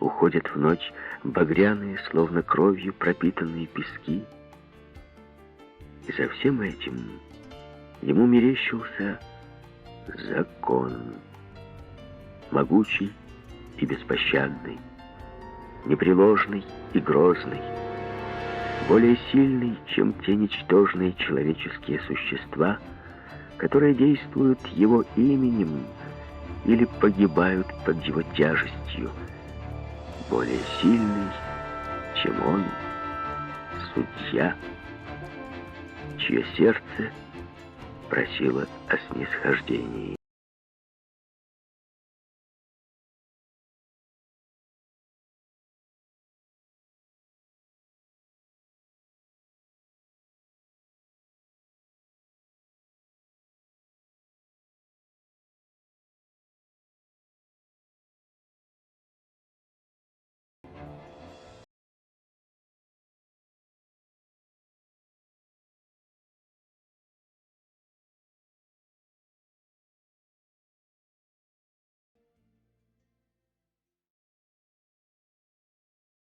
уходят в ночь багряные, словно кровью пропитанные пески. И за всем этим ему мерещился закон, могучий и беспощадный, непреложный и грозный, более сильный, чем те ничтожные человеческие существа, которые действуют его именем или погибают под его тяжестью, более сильный, чем он, судья, чье сердце просило о снисхождении.